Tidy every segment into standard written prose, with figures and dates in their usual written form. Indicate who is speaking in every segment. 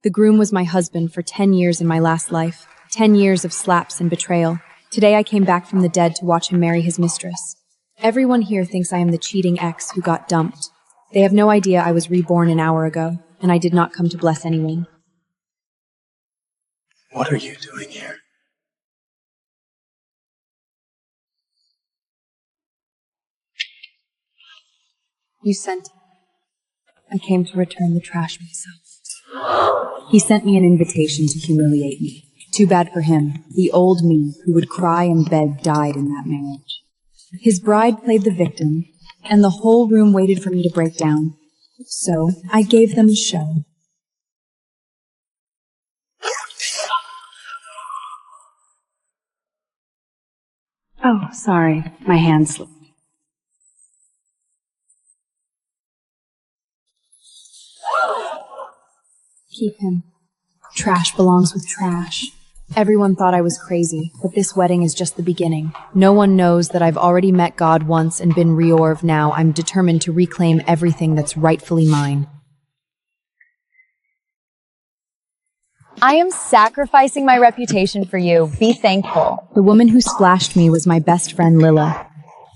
Speaker 1: The groom was my husband for 10 years in my last life, 10 years of slaps and betrayal. Today I came back from the dead to watch him marry his mistress. Everyone here thinks I am the cheating ex who got dumped. They have no idea I was reborn an hour ago, and I did not come to bless anyone.
Speaker 2: What are you doing here?
Speaker 1: You sent him. I came to return the trash myself. He sent me an invitation to humiliate me. Too bad for him. The old me, who would cry and beg, died in that marriage. His bride played the victim, and the whole room waited for me to break down. So I gave them a show. Oh, sorry. My hand slipped. Keep him. Trash belongs with trash. Everyone thought I was crazy, but this wedding is just the beginning. No one knows that I've already met God once and been reorved now. I'm determined to reclaim everything that's rightfully mine.
Speaker 3: I am sacrificing my reputation for you. Be thankful.
Speaker 1: The woman who splashed me was my best friend Lila.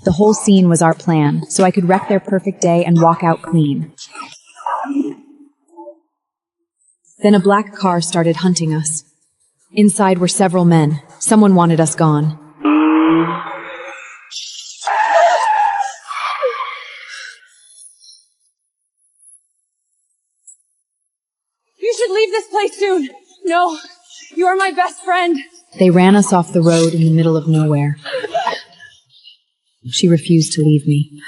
Speaker 1: The whole scene was our plan, so I could wreck their perfect day and walk out clean. Then a black car started hunting us. Inside were several men. Someone wanted us gone.
Speaker 4: You should leave this place soon. No, you are my best friend.
Speaker 1: They ran us off the road in the middle of nowhere. She refused to leave me.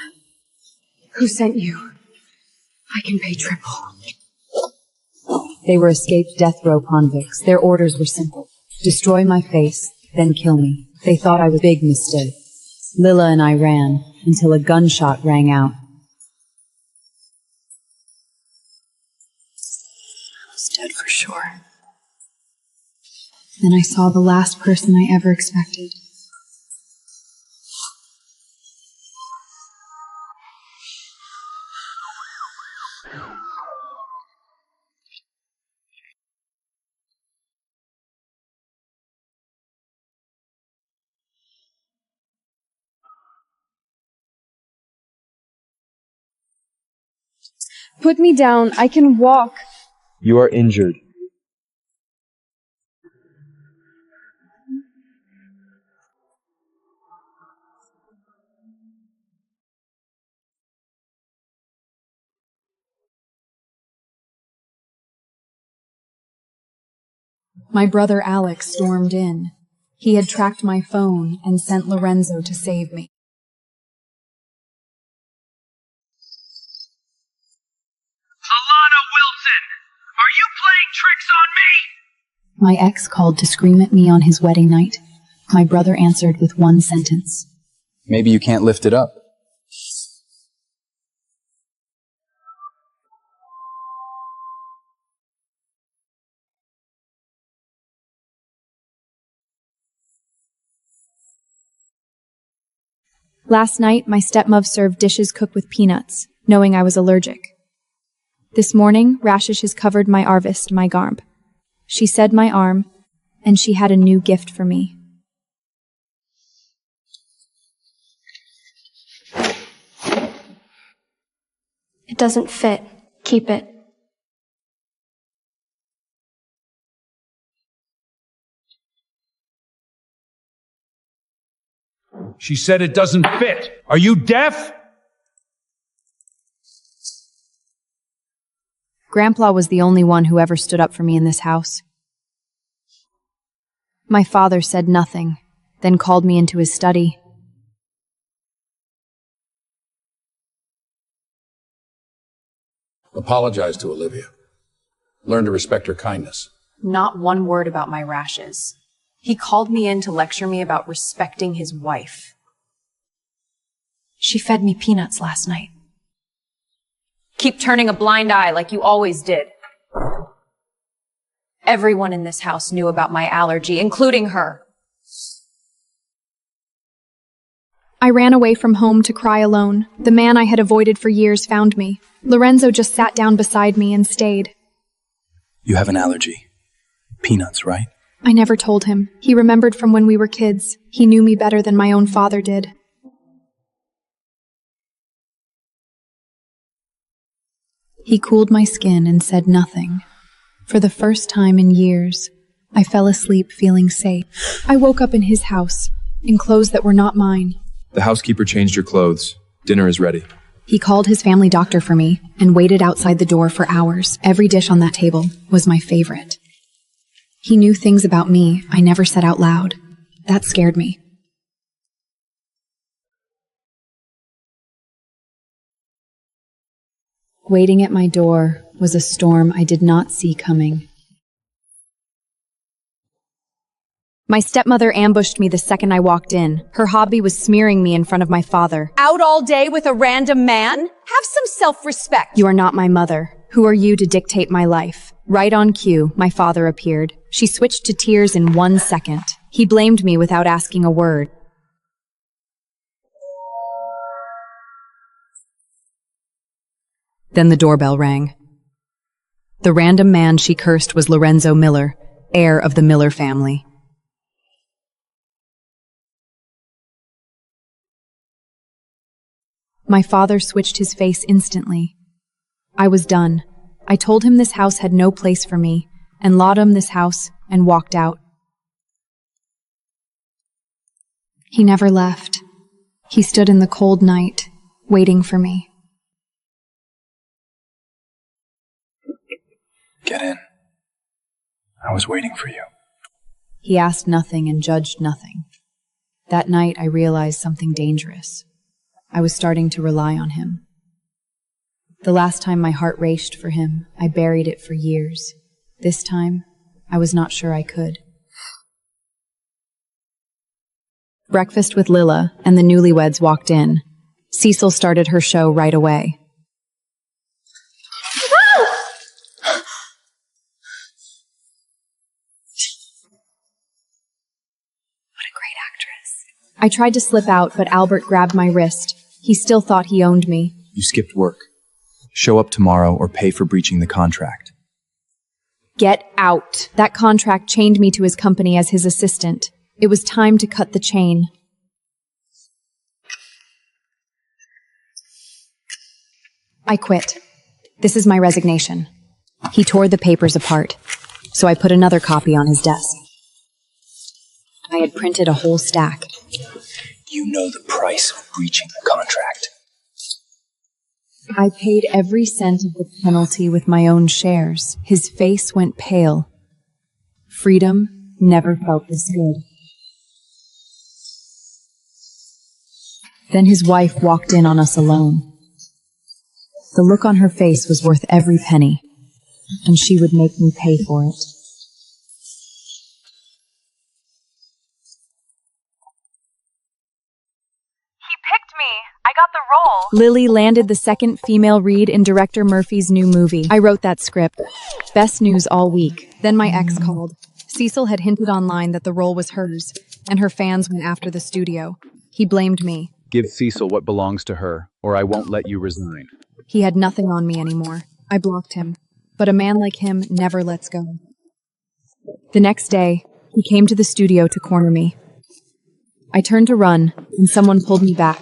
Speaker 4: Who sent you? I can pay triple.
Speaker 1: They were escaped death row convicts. Their orders were simple. Destroy my face, then kill me. They thought I was a big mistake. Lila and I ran until a gunshot rang out. I was dead for sure. Then I saw the last person I ever expected.
Speaker 4: Put me down. I can walk.
Speaker 5: You are injured.
Speaker 1: My brother Alex stormed in. He had tracked my phone and sent Lorenzo to save me.
Speaker 6: Are you playing tricks on me?
Speaker 1: My ex called to scream at me on his wedding night. My brother answered with one sentence.
Speaker 2: Maybe you can't lift it up.
Speaker 1: Last night, my stepmom served dishes cooked with peanuts, knowing I was allergic. This morning, Rashish has covered my arvist, my garb. She said my arm, and she had a new gift for me.
Speaker 4: It doesn't fit. Keep it.
Speaker 6: She said it doesn't fit. Are you deaf?
Speaker 1: Grandpa was the only one who ever stood up for me in this house. My father said nothing, then called me into his study.
Speaker 7: Apologize to Olivia. Learn to respect her kindness.
Speaker 8: Not one word about my rashes. He called me in to lecture me about respecting his wife. She fed me peanuts last night. Keep turning a blind eye like you always did. Everyone in this house knew about my allergy, including her.
Speaker 1: I ran away from home to cry alone. The man I had avoided for years found me. Lorenzo just sat down beside me and stayed.
Speaker 2: You have an allergy. Peanuts, right?
Speaker 8: I never told him. He remembered from when we were kids. He knew me better than my own father did. He cooled my skin and said nothing. For the first time in years, I fell asleep feeling safe. I woke up in his house, in clothes that were not mine.
Speaker 5: The housekeeper changed your clothes. Dinner is ready.
Speaker 8: He called his family doctor for me and waited outside the door for hours. Every dish on that table was my favorite. He knew things about me I never said out loud. That scared me. Waiting at my door was a storm I did not see coming. My stepmother ambushed me the second I walked in. Her hobby was smearing me in front of my father.
Speaker 4: Out all day with a random man? Have some self-respect.
Speaker 8: You are not my mother. Who are you to dictate my life? Right on cue, my father appeared. She switched to tears in 1 second. He blamed me without asking a word. Then the doorbell rang. The random man she cursed was Lorenzo Miller, heir of the Miller family. My father switched his face instantly. I was done. I told him this house had no place for me, and lawed him this house, and walked out. He never left. He stood in the cold night, waiting for me.
Speaker 2: Get in. I was waiting for you.
Speaker 8: He asked nothing and judged nothing. That night I realized something dangerous. I was starting to rely on him. The last time my heart raced for him, I buried it for years. This time, I was not sure I could. Breakfast with Lila and the newlyweds walked in. Cecil started her show right away. I tried to slip out, but Albert grabbed my wrist. He still thought he owned me.
Speaker 2: You skipped work. Show up tomorrow or pay for breaching the contract.
Speaker 8: Get out. That contract chained me to his company as his assistant. It was time to cut the chain. I quit. This is my resignation. He tore the papers apart, so I put another copy on his desk. I had printed a whole stack.
Speaker 2: You know the price of breaching the contract.
Speaker 8: I paid every cent of the penalty with my own shares. His face went pale. Freedom never felt this good. Then his wife walked in on us alone. The look on her face was worth every penny, and she would make me pay for it.
Speaker 3: I got the role.
Speaker 8: Lily landed the second female lead in director Murphy's new movie. I wrote that script. Best news all week. Then my ex called. Cecil had hinted online that the role was hers, and her fans went after the studio. He blamed me.
Speaker 9: Give Cecil what belongs to her, or I won't let you resign.
Speaker 8: He had nothing on me anymore. I blocked him. But a man like him never lets go. The next day, he came to the studio to corner me. I turned to run, and someone pulled me back.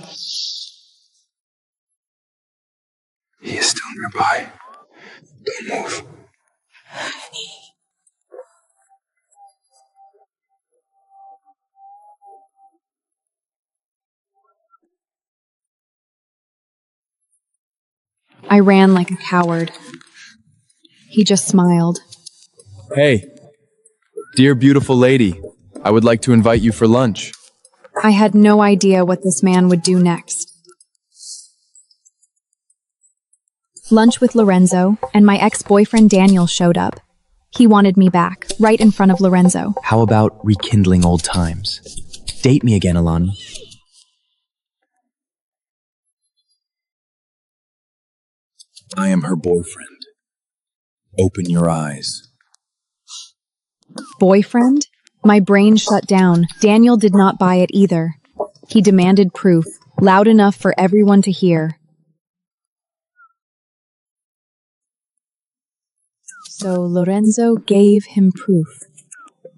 Speaker 5: He is still nearby. Don't move.
Speaker 8: I ran like a coward. He just smiled.
Speaker 5: Hey, dear beautiful lady, I would like to invite you for lunch.
Speaker 8: I had no idea what this man would do next. Lunch with Lorenzo, and my ex-boyfriend Daniel showed up. He wanted me back, right in front of Lorenzo.
Speaker 2: How about rekindling old times? Date me again, Alana. I am her boyfriend. Open your eyes.
Speaker 8: Boyfriend? My brain shut down. Daniel did not buy it either. He demanded proof, loud enough for everyone to hear.
Speaker 1: So Lorenzo gave him proof.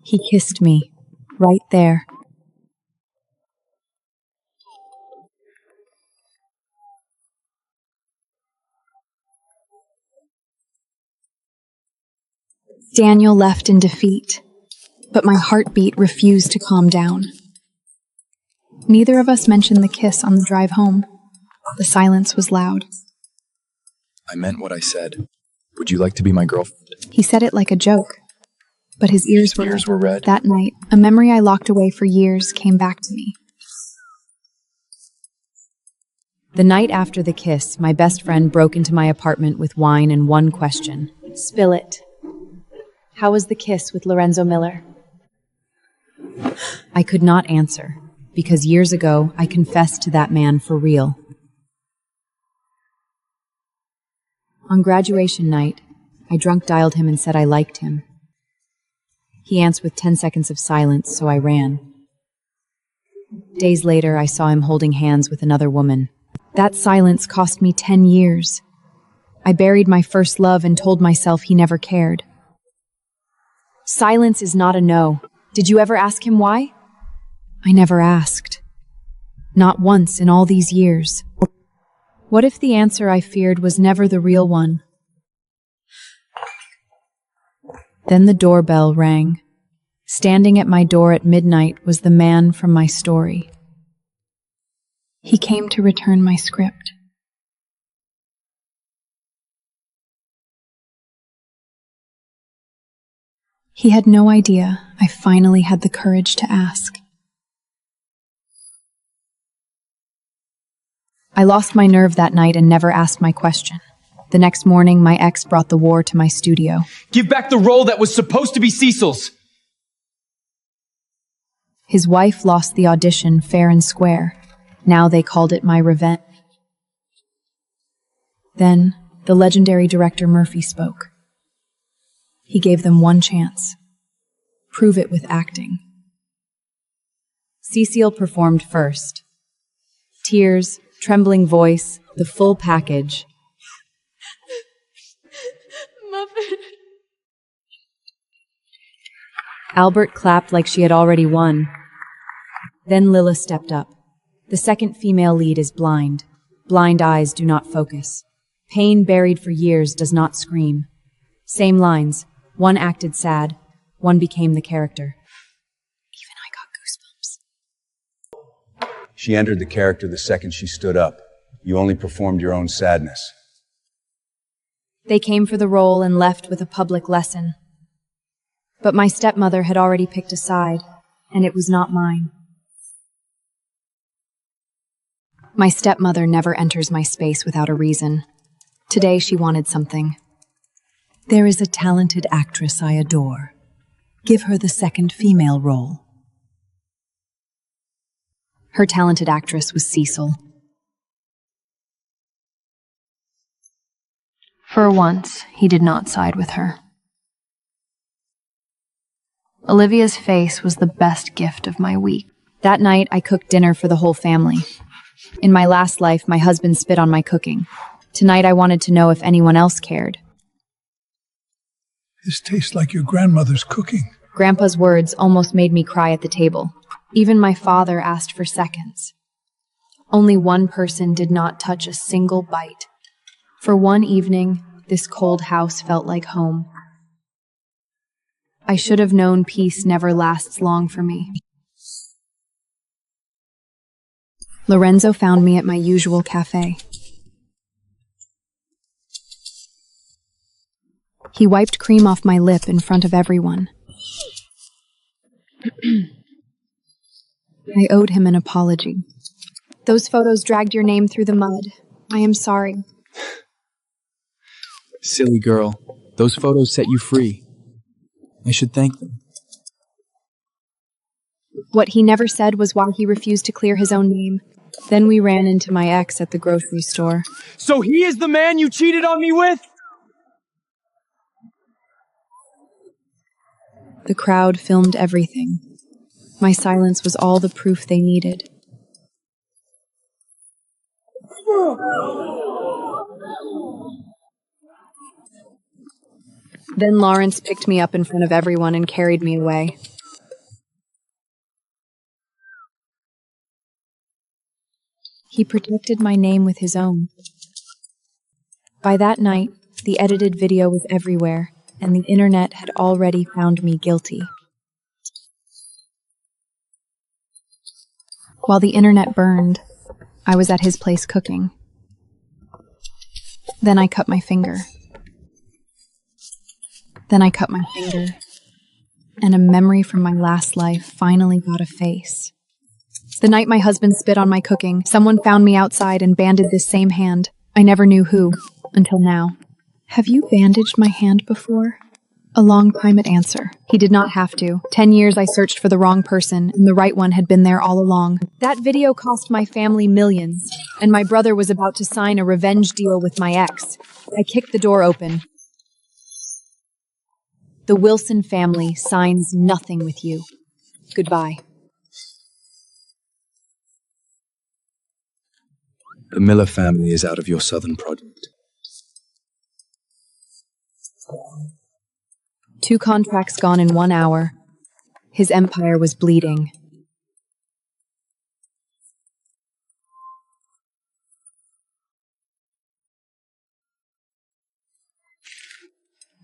Speaker 1: He kissed me, right there. Daniel left in defeat, but my heartbeat refused to calm down. Neither of us mentioned the kiss on the drive home. The silence was loud.
Speaker 2: I meant what I said. Would you like to be my girlfriend?
Speaker 1: He said it like a joke, but his ears were
Speaker 2: red.
Speaker 1: That night, a memory I locked away for years came back to me.
Speaker 3: The night after the kiss, my best friend broke into my apartment with wine and one question.
Speaker 1: Spill it. How was the kiss with Lorenzo Miller?
Speaker 3: I could not answer, because years ago I confessed to that man for real. On graduation night, I drunk dialed him and said I liked him. He answered with 10 seconds of silence, so I ran. Days later, I saw him holding hands with another woman. That silence cost me 10 years. I buried my first love and told myself he never cared. Silence is not a no. Did you ever ask him why? I never asked. Not once in all these years. What if the answer I feared was never the real one? Then the doorbell rang. Standing at my door at midnight was the man from my story. He came to return my script. He had no idea I finally had the courage to ask. I lost my nerve that night and never asked my question. The next morning, my ex brought the war to my studio.
Speaker 10: Give back the role that was supposed to be Cecil's!
Speaker 1: His wife lost the audition fair and square. Now they called it my revenge. Then, the legendary director Murphy spoke. He gave them one chance. Prove it with acting.
Speaker 3: Cecile performed first. Tears, trembling voice, the full package.
Speaker 4: Muffin.
Speaker 3: Albert clapped like she had already won. Then Lila stepped up. The second female lead is blind. Blind eyes do not focus. Pain buried for years does not scream. Same lines. One acted sad. One became the character.
Speaker 1: Even I got goosebumps.
Speaker 7: She entered the character the second she stood up. You only performed your own sadness.
Speaker 1: They came for the role and left with a public lesson. But my stepmother had already picked a side, and it was not mine. My stepmother never enters my space without a reason. Today she wanted something.
Speaker 11: There is a talented actress I adore. Give her the second female role.
Speaker 1: Her talented actress was Cecil. For once, he did not side with her. Olivia's face was the best gift of my week. That night, I cooked dinner for the whole family. In my last life, my husband spit on my cooking. Tonight, I wanted to know if anyone else cared.
Speaker 12: This tastes like your grandmother's cooking.
Speaker 1: Grandpa's words almost made me cry at the table. Even my father asked for seconds. Only one person did not touch a single bite. For one evening, this cold house felt like home. I should have known peace never lasts long for me. Lorenzo found me at my usual cafe. He wiped cream off my lip in front of everyone. I owed him an apology. Those photos dragged your name through the mud. I am sorry.
Speaker 2: Silly girl. Those photos set you free. I should thank them.
Speaker 1: What he never said was why he refused to clear his own name. Then we ran into my ex at the grocery store.
Speaker 10: So he is the man you cheated on me with?
Speaker 1: The crowd filmed everything. My silence was all the proof they needed. Then Lawrence picked me up in front of everyone and carried me away.
Speaker 3: He protected my name with his own. By that night, the edited video was everywhere, and the internet had already found me guilty. While the internet burned, I was at his place cooking. Then I cut my finger. And a memory from my last life finally got a face. The night my husband spit on my cooking, someone found me outside and banded this same hand. I never knew who, until now. Have you bandaged my hand before? A long private answer. He did not have to. 10 years I searched for the wrong person, and the right one had been there all along. That video cost my family millions, and my brother was about to sign a revenge deal with my ex. I kicked the door open. The Wilson family signs nothing with you. Goodbye.
Speaker 2: The Miller family is out of your southern project.
Speaker 3: 2 contracts gone in 1 hour. His empire was bleeding.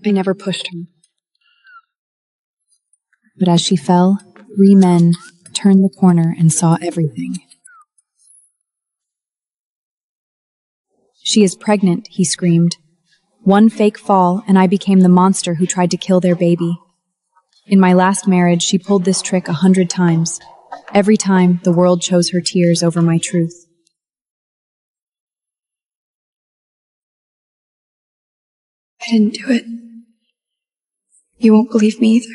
Speaker 3: I never pushed her. But as she fell, 3 men turned the corner and saw everything. She is pregnant, he screamed. 1 fake fall, and I became the monster who tried to kill their baby. In my last marriage, she pulled this trick 100 times. Every time, the world chose her tears over my truth.
Speaker 1: I didn't do it. You won't believe me either.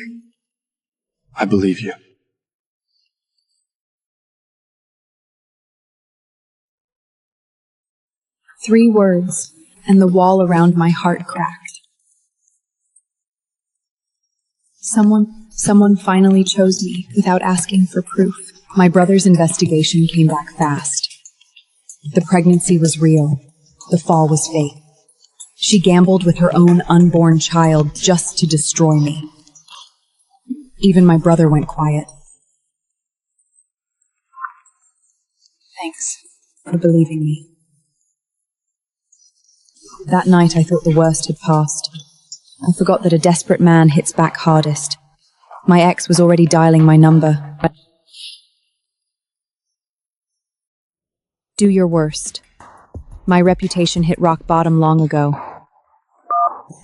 Speaker 2: I believe you.
Speaker 3: Three words, and the wall around my heart cracked. Someone finally chose me without asking for proof. My brother's investigation came back fast. The pregnancy was real. The fall was fake. She gambled with her own unborn child just to destroy me. Even my brother went quiet. Thanks for believing me. That night I thought the worst had passed. I forgot that a desperate man hits back hardest. My ex was already dialing my number. Do your worst. My reputation hit rock bottom long ago.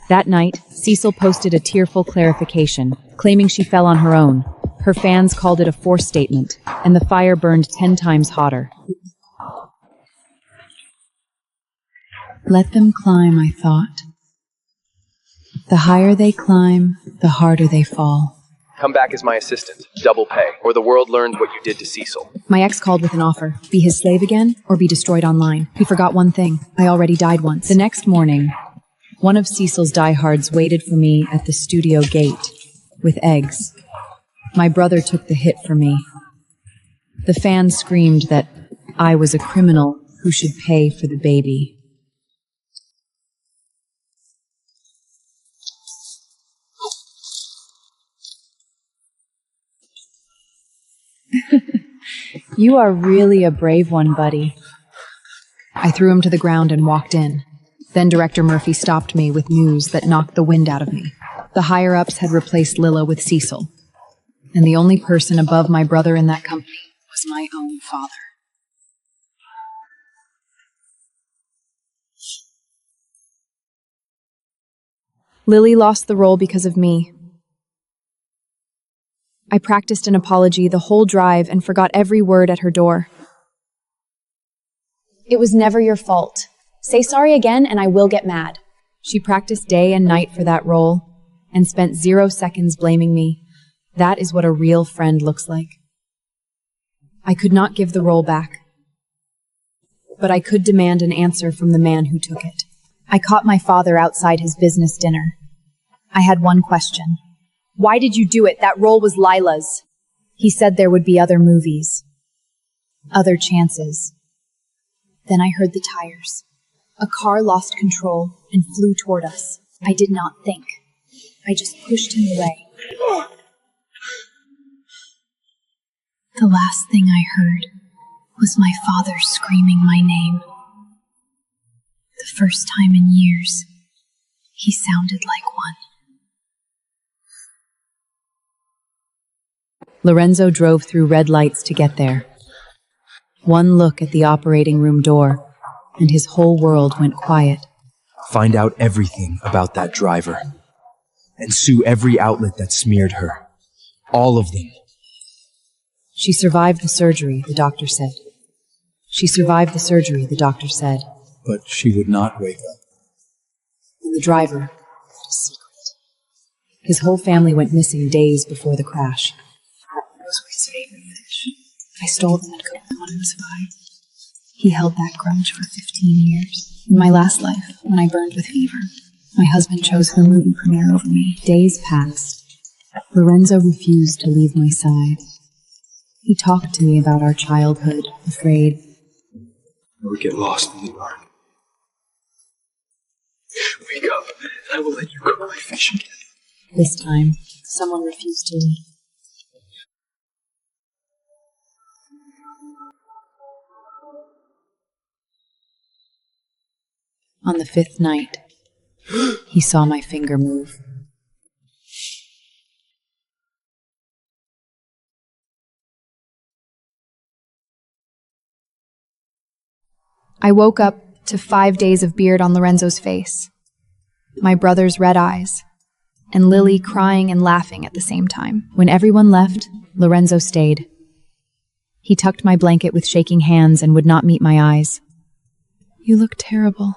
Speaker 3: That night, Cecil posted a tearful clarification, claiming she fell on her own. Her fans called it a forced statement, and the fire burned 10 times hotter. Let them climb, I thought. The higher they climb, the harder they fall.
Speaker 5: Come back as my assistant. Double pay, or the world learns what you did to Cecil.
Speaker 3: My ex called with an offer. Be his slave again, or be destroyed online. He forgot one thing. I already died once. The next morning, one of Cecil's diehards waited for me at the studio gate with eggs. My brother took the hit for me. The fans screamed that I was a criminal who should pay for the baby. You are really a brave one, buddy. I threw him to the ground and walked in. Then Director Murphy stopped me with news that knocked the wind out of me. The higher-ups had replaced Lila with Cecil, and the only person above my brother in that company was my own father. Lily lost the role because of me. I practiced an apology the whole drive and forgot every word at her door.
Speaker 1: It was never your fault. Say sorry again and I will get mad.
Speaker 3: She practiced day and night for that role and spent 0 seconds blaming me. That is what a real friend looks like. I could not give the role back, but I could demand an answer from the man who took it.
Speaker 1: I caught my father outside his business dinner. I had one question. Why did you do it? That role was Lila's. He said there would be other movies. Other chances. Then I heard the tires. A car lost control and flew toward us. I did not think. I just pushed him away.
Speaker 11: The last thing I heard was my father screaming my name. The first time in years, he sounded like one.
Speaker 3: Lorenzo drove through red lights to get there. One look at the operating room door, and his whole world went quiet.
Speaker 2: Find out everything about that driver. And sue every outlet that smeared her. All of them.
Speaker 3: She survived the surgery, the doctor said. She survived the surgery, the doctor said.
Speaker 2: But she would not wake up.
Speaker 3: And the driver had a secret. His whole family went missing days before the crash.
Speaker 1: It was his favorite fish. I stole them and cooked them when I was 5. He held that grudge for 15 years. In my last life, when I burned with fever, my husband chose her movie premiere over me.
Speaker 3: Days passed. Lorenzo refused to leave my side. He talked to me about our childhood, afraid.
Speaker 2: I would get lost in the dark. Wake up, and I will let you cook my fish again.
Speaker 3: This time, someone refused to leave. On the 5th night, he saw my finger move.
Speaker 1: I woke up to 5 days of beard on Lorenzo's face, my brother's red eyes, and Lily crying and laughing at the same time.
Speaker 3: When everyone left, Lorenzo stayed. He tucked my blanket with shaking hands and would not meet my eyes.
Speaker 1: You look terrible.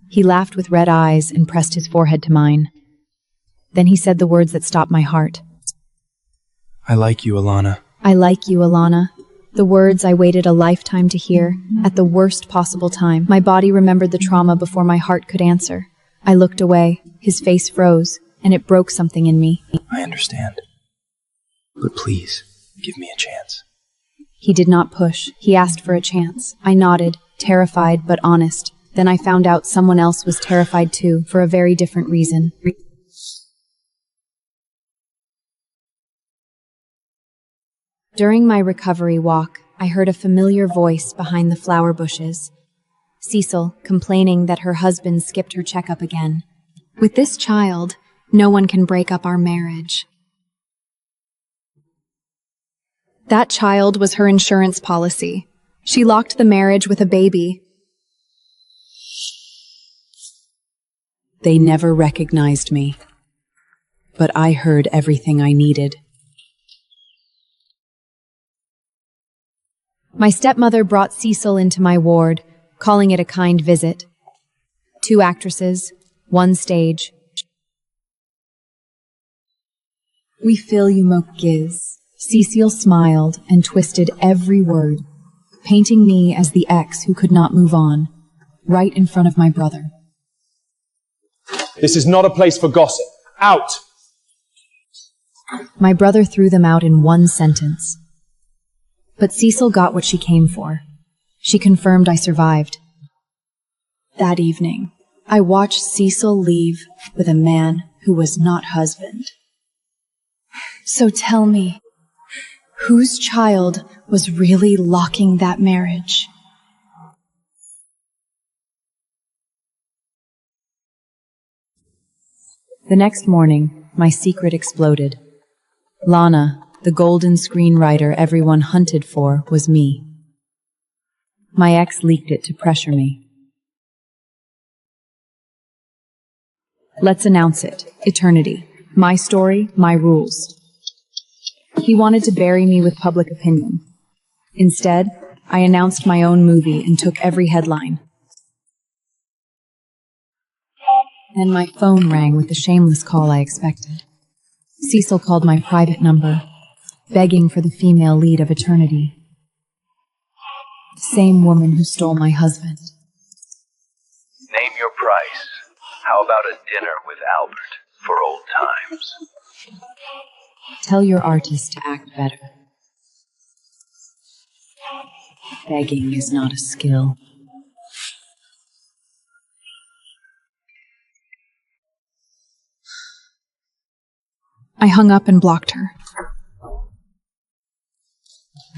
Speaker 3: He laughed with red eyes and pressed his forehead to mine. Then he said the words that stopped my heart.
Speaker 2: I like you, Alana.
Speaker 1: I like you, Alana. The words I waited a lifetime to hear, at the worst possible time. My body remembered the trauma before my heart could answer. I looked away, his face froze, and it broke something in me.
Speaker 2: I understand. But please, give me a chance.
Speaker 1: He did not push. He asked for a chance. I nodded, terrified but honest. Then I found out someone else was terrified too, for a very different reason. During my recovery walk, I heard a familiar voice behind the flower bushes. Cecil complaining that her husband skipped her checkup again. With this child, no one can break up our marriage. That child was her insurance policy. She locked the marriage with a baby.
Speaker 3: They never recognized me, but I heard everything I needed.
Speaker 1: My stepmother brought Cecil into my ward, calling it a kind visit. 2 actresses, 1 stage. We feel you mo giz. Cecil smiled and twisted every word, painting me as the ex who could not move on, right in front of my brother.
Speaker 10: This is not a place for gossip. Out!
Speaker 1: My brother threw them out in 1 sentence. But Cecil got what she came for. She confirmed I survived. That evening, I watched Cecil leave with a man who was not husband. So tell me, whose child was really locking that marriage?
Speaker 3: The next morning, my secret exploded. Lana, the golden screenwriter everyone hunted for, was me. My ex leaked it to pressure me. Let's announce it. Eternity. My story, my rules. He wanted to bury me with public opinion. Instead, I announced my own movie and took every headline. Then my phone rang with the shameless call I expected. Cecil called my private number, begging for the female lead of Eternity. The same woman who stole my husband.
Speaker 6: Name your price. How about a dinner with Albert for old times?
Speaker 3: Tell your artist to act better. Begging is not a skill.
Speaker 1: I hung up and blocked her.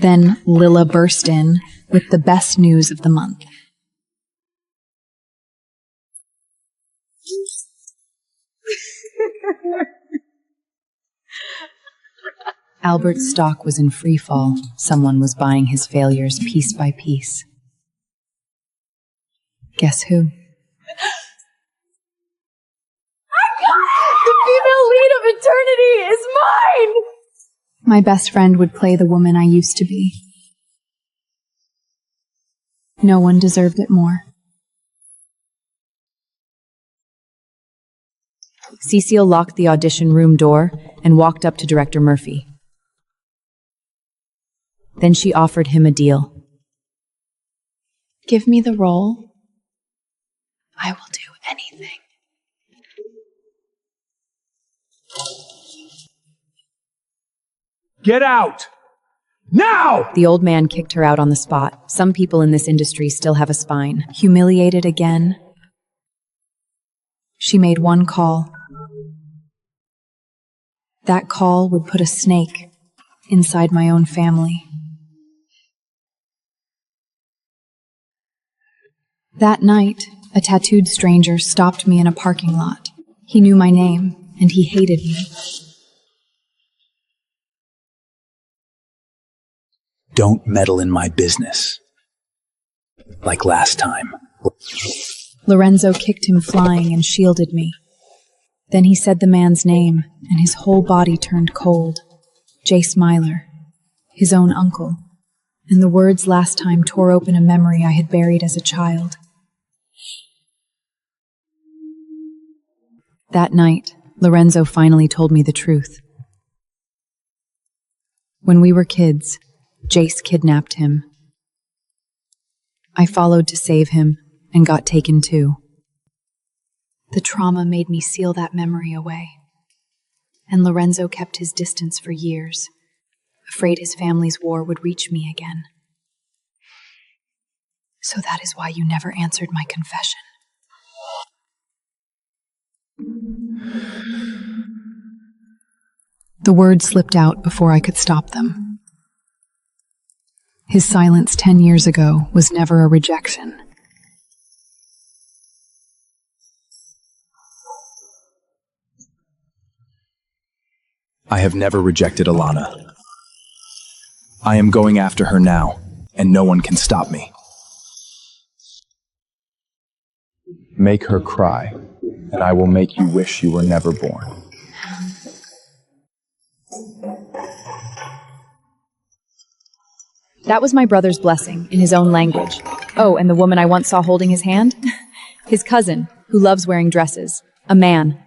Speaker 1: Then Lila burst in with the best news of the month. Albert's stock was in free fall. Someone was buying his failures piece by piece. Guess who?
Speaker 4: I got it! The female lead of eternity is mine!
Speaker 1: My best friend would play the woman I used to be. No one deserved it more.
Speaker 3: Cecile locked the audition room door and walked up to Director Murphy. Then she offered him a deal.
Speaker 1: Give me the role. I will do anything.
Speaker 10: Get out! Now!
Speaker 3: The old man kicked her out on the spot. Some people in this industry still have a spine.
Speaker 1: Humiliated again, she made one call. That call would put a snake inside my own family. That night, a tattooed stranger stopped me in a parking lot. He knew my name, and he hated me.
Speaker 2: Don't meddle in my business. Like last time.
Speaker 1: Lorenzo kicked him flying and shielded me. Then he said the man's name, and his whole body turned cold. Jace Myler, his own uncle. And the words last time tore open a memory I had buried as a child.
Speaker 3: That night, Lorenzo finally told me the truth. When we were kids, Jace kidnapped him. I followed to save him and got taken too.
Speaker 1: The trauma made me seal that memory away. And Lorenzo kept his distance for years, afraid his family's war would reach me again. So that is why you never answered my confession. The words slipped out before I could stop them. His silence 10 years ago was never a rejection.
Speaker 2: I have never rejected Alana. I am going after her now, and no one can stop me.
Speaker 5: Make her cry, and I will make you wish you were never born.
Speaker 3: That was my brother's blessing, in his own language. Oh, and the woman I once saw holding his hand? His cousin, who loves wearing dresses. A man.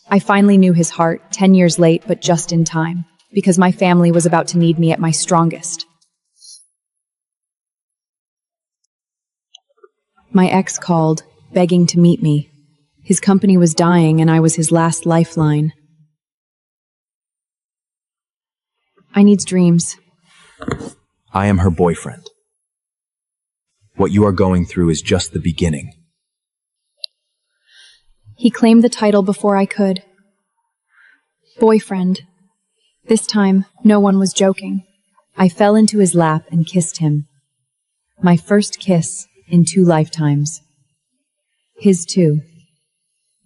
Speaker 3: I finally knew his heart, 10 years late, but just in time, because my family was about to need me at my strongest. My ex called, begging to meet me. His company was dying, and I was his last lifeline. I needs dreams.
Speaker 2: I am her boyfriend. What you are going through is just the beginning.
Speaker 1: He claimed the title before I could. Boyfriend. This time, no one was joking.
Speaker 3: I fell into his lap and kissed him. My first kiss in 2 lifetimes. His too.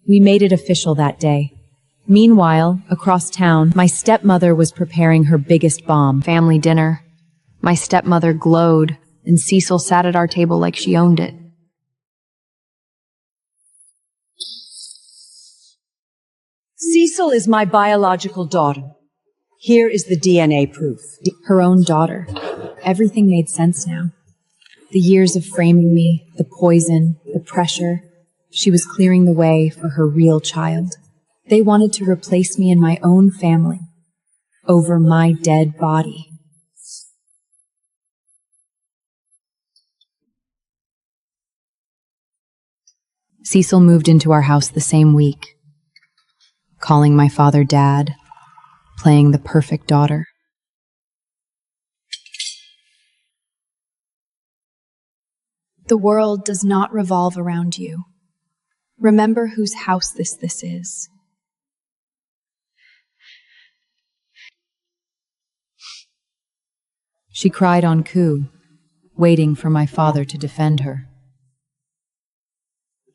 Speaker 3: We made it official that day. Meanwhile, across town, my stepmother was preparing her biggest bomb.
Speaker 8: Family dinner. My stepmother glowed, and Cecil sat at our table like she owned it.
Speaker 13: Cecil is my biological daughter. Here is the DNA proof.
Speaker 1: Her own daughter. Everything made sense now. The years of framing me, the poison, the pressure. She was clearing the way for her real child. They wanted to replace me in my own family, over my dead body.
Speaker 3: Cecil moved into our house the same week, calling my father Dad, playing the perfect daughter.
Speaker 1: The world does not revolve around you. Remember whose house this is.
Speaker 3: She cried on cue, waiting for my father to defend her.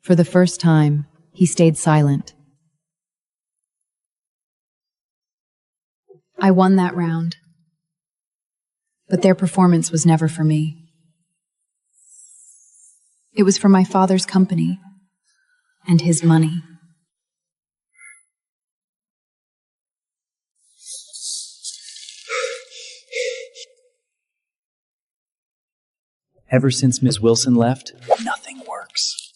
Speaker 3: For the first time, he stayed silent. I won that round, but their performance was never for me. It was for my father's company and his money.
Speaker 2: Ever since Miss Wilson left, nothing works.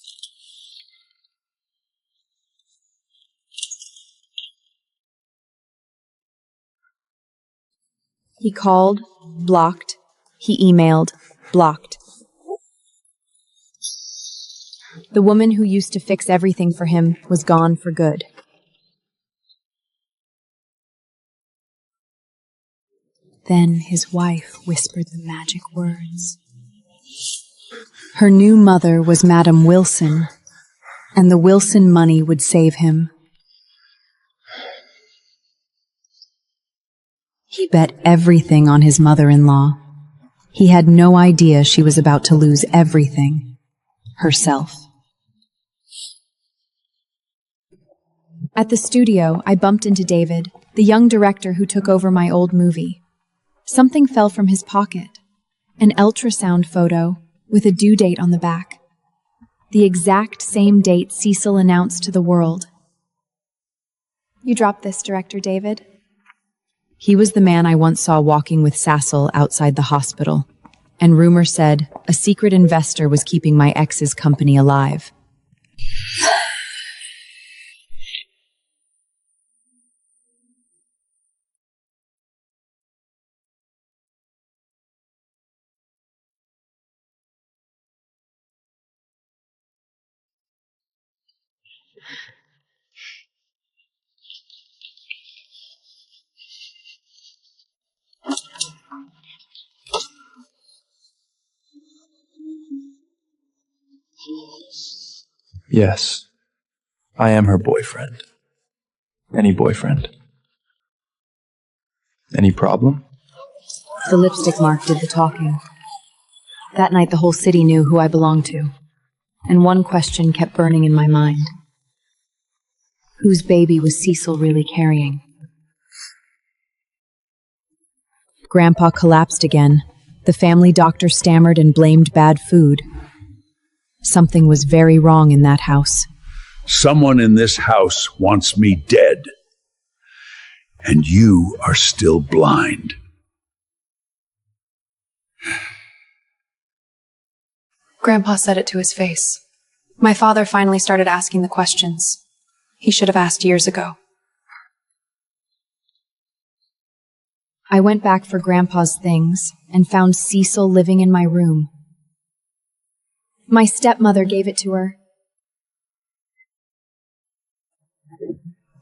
Speaker 3: He called, blocked. He emailed, blocked. The woman who used to fix everything for him was gone for good. Then his wife whispered the magic words. Her new mother was Madam Wilson, and the Wilson money would save him. He bet everything on his mother-in-law. He had no idea she was about to lose everything, herself. At the studio, I bumped into David, the young director who took over my old movie. Something fell from his pocket. An ultrasound photo with a due date on the back. The exact same date Cecil announced to the world. You dropped this, Director David? He was the man I once saw walking with Cecil outside the hospital, and rumor said a secret investor was keeping my ex's company alive.
Speaker 5: Yes, I am her boyfriend. Any boyfriend. Any problem?
Speaker 3: The lipstick mark did the talking. That night the whole city knew who I belonged to, and one question kept burning in my mind. Whose baby was Cecil really carrying? Grandpa collapsed again. The family doctor stammered and blamed bad food. Something was very wrong in that house.
Speaker 14: Someone in this house wants me dead. And you are still blind.
Speaker 8: Grandpa said it to his face. My father finally started asking the questions. He should have asked years ago.
Speaker 3: I went back for Grandpa's things and found Cecil living in my room. My stepmother gave it to her.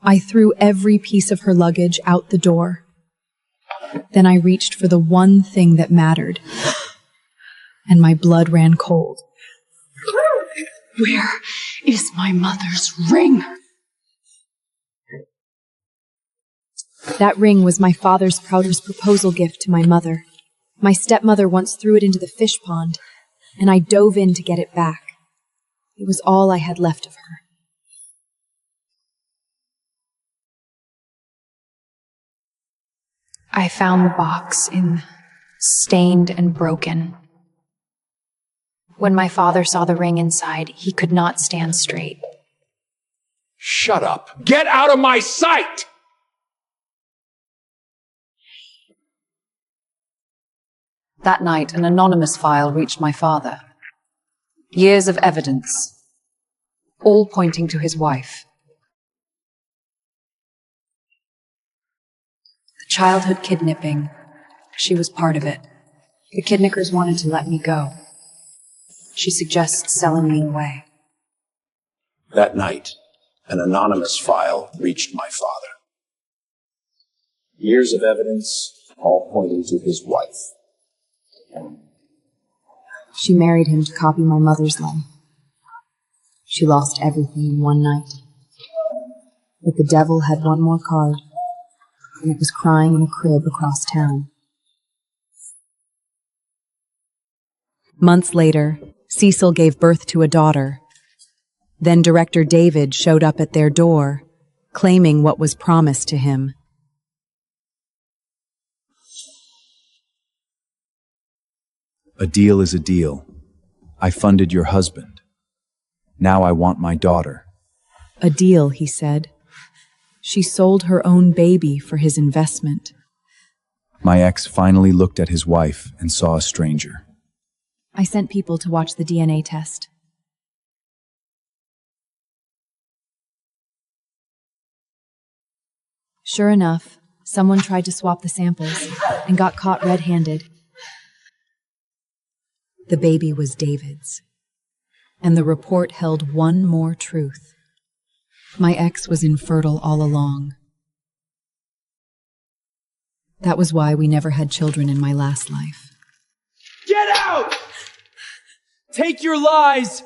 Speaker 3: I threw every piece of her luggage out the door. Then I reached for the one thing that mattered, and my blood ran cold.
Speaker 13: Where is my mother's ring?
Speaker 3: That ring was my father's proudest proposal gift to my mother. My stepmother once threw it into the fish pond, and I dove in to get it back. It was all I had left of her.
Speaker 8: I found the box stained and broken. When my father saw the ring inside, he could not stand straight.
Speaker 14: Shut up! Get out of my sight!
Speaker 13: That night, an anonymous file reached my father. Years of evidence, all pointing to his wife. The childhood kidnapping, she was part of it. The kidnappers wanted to let me go. She suggests selling me away.
Speaker 14: That night, an anonymous file reached my father. Years of evidence, all pointing to his wife.
Speaker 3: She married him to copy my mother's life. She lost everything in one night. But the devil had one more card, and it was crying in a crib across town. Months later, Cecil gave birth to a daughter. Then director David showed up at their door, claiming what was promised to him.
Speaker 2: A deal is a deal. I funded your husband. Now I want my daughter.
Speaker 3: A deal, he said. She sold her own baby for his investment.
Speaker 2: My ex finally looked at his wife and saw a stranger.
Speaker 3: I sent people to watch the DNA test. Sure enough, someone tried to swap the samples and got caught red-handed. The baby was David's, and the report held one more truth. My ex was infertile all along. That was why we never had children in my last life.
Speaker 5: Get out! Take your lies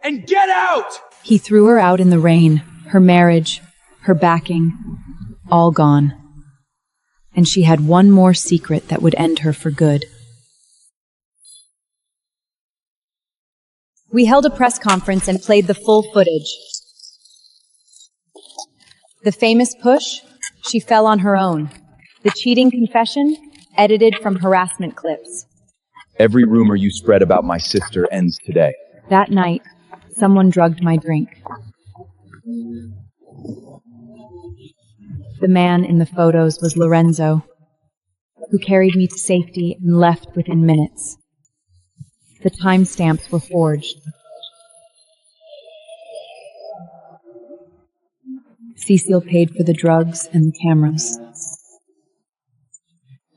Speaker 5: and get out!
Speaker 3: He threw her out in the rain, her marriage, her backing, all gone. And she had one more secret that would end her for good. We held a press conference and played the full footage. The famous push, she fell on her own. The cheating confession, edited from harassment clips.
Speaker 5: Every rumor you spread about my sister ends today.
Speaker 3: That night, someone drugged my drink. The man in the photos was Lorenzo, who carried me to safety and left within minutes. The timestamps were forged. Cecil paid for the drugs and the cameras.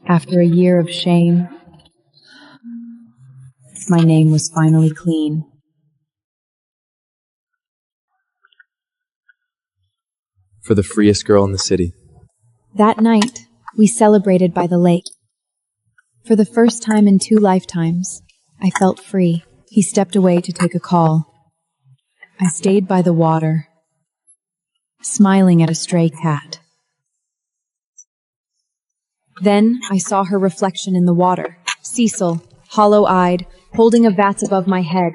Speaker 3: After a year of shame, my name was finally clean.
Speaker 5: For the freest girl in the city.
Speaker 3: That night, we celebrated by the lake. For the first time in 2 lifetimes, I felt free. He stepped away to take a call. I stayed by the water, smiling at a stray cat. Then I saw her reflection in the water. Cecil, hollow-eyed, holding a vase above my head.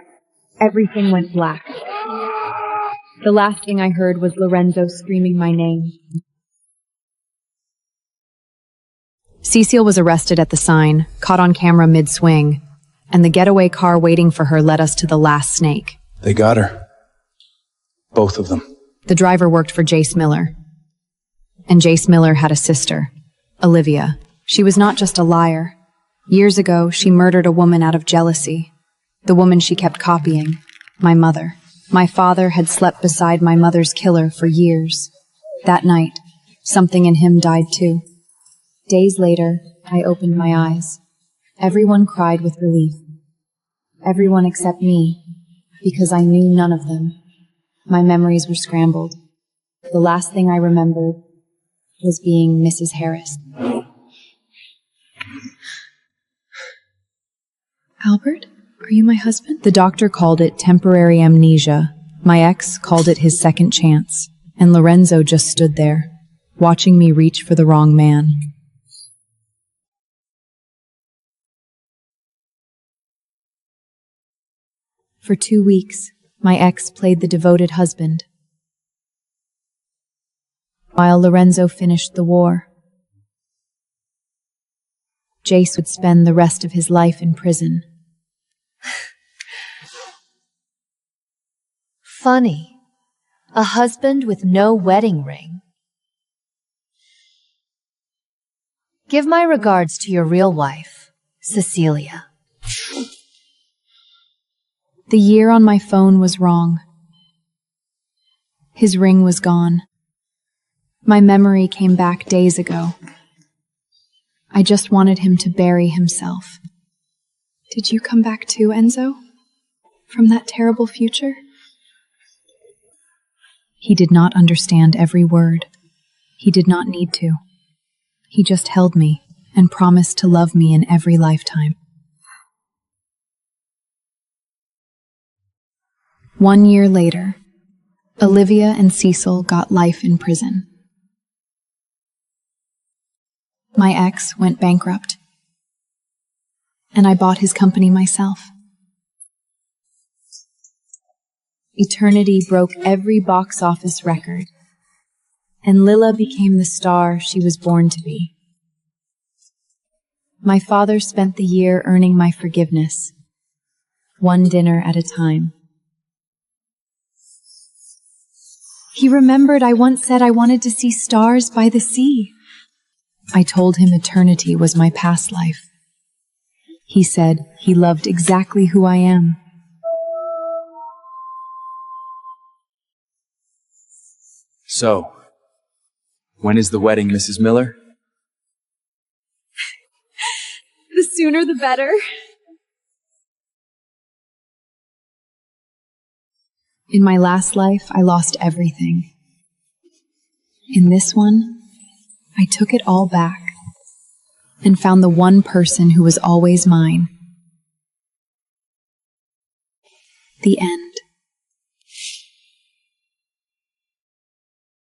Speaker 3: Everything went black. The last thing I heard was Lorenzo screaming my name. Cecil was arrested at the sign, caught on camera mid-swing, and the getaway car waiting for her led us to the last snake.
Speaker 7: They got her. Both of them.
Speaker 3: The driver worked for Jace Miller. And Jace Miller had a sister, Olivia. She was not just a liar. Years ago, she murdered a woman out of jealousy. The woman she kept copying, my mother. My father had slept beside my mother's killer for years. That night, something in him died too. Days later, I opened my eyes. Everyone cried with relief. Everyone except me, because I knew none of them. My memories were scrambled. The last thing I remembered was being Mrs. Harris. Albert, are you my husband? The doctor called it temporary amnesia. My ex called it his second chance. And Lorenzo just stood there, watching me reach for the wrong man. For 2 weeks, my ex played the devoted husband, while Lorenzo finished the war. Jace would spend the rest of his life in prison.
Speaker 15: Funny. A husband with no wedding ring. Give my regards to your real wife, Cecilia.
Speaker 3: The year on my phone was wrong. His ring was gone. My memory came back days ago. I just wanted him to bury himself. Did you come back too, Enzo? From that terrible future? He did not understand every word. He did not need to. He just held me and promised to love me in every lifetime. 1 year later, Olivia and Cecil got life in prison. My ex went bankrupt, and I bought his company myself. Eternity broke every box office record, and Lila became the star she was born to be. My father spent the year earning my forgiveness, one dinner at a time. He remembered I once said I wanted to see stars by the sea. I told him eternity was my past life. He said he loved exactly who I am.
Speaker 2: So, when is the wedding, Mrs. Miller?
Speaker 3: The sooner the better. In my last life, I lost everything. In this one, I took it all back and found the one person who was always mine. The end.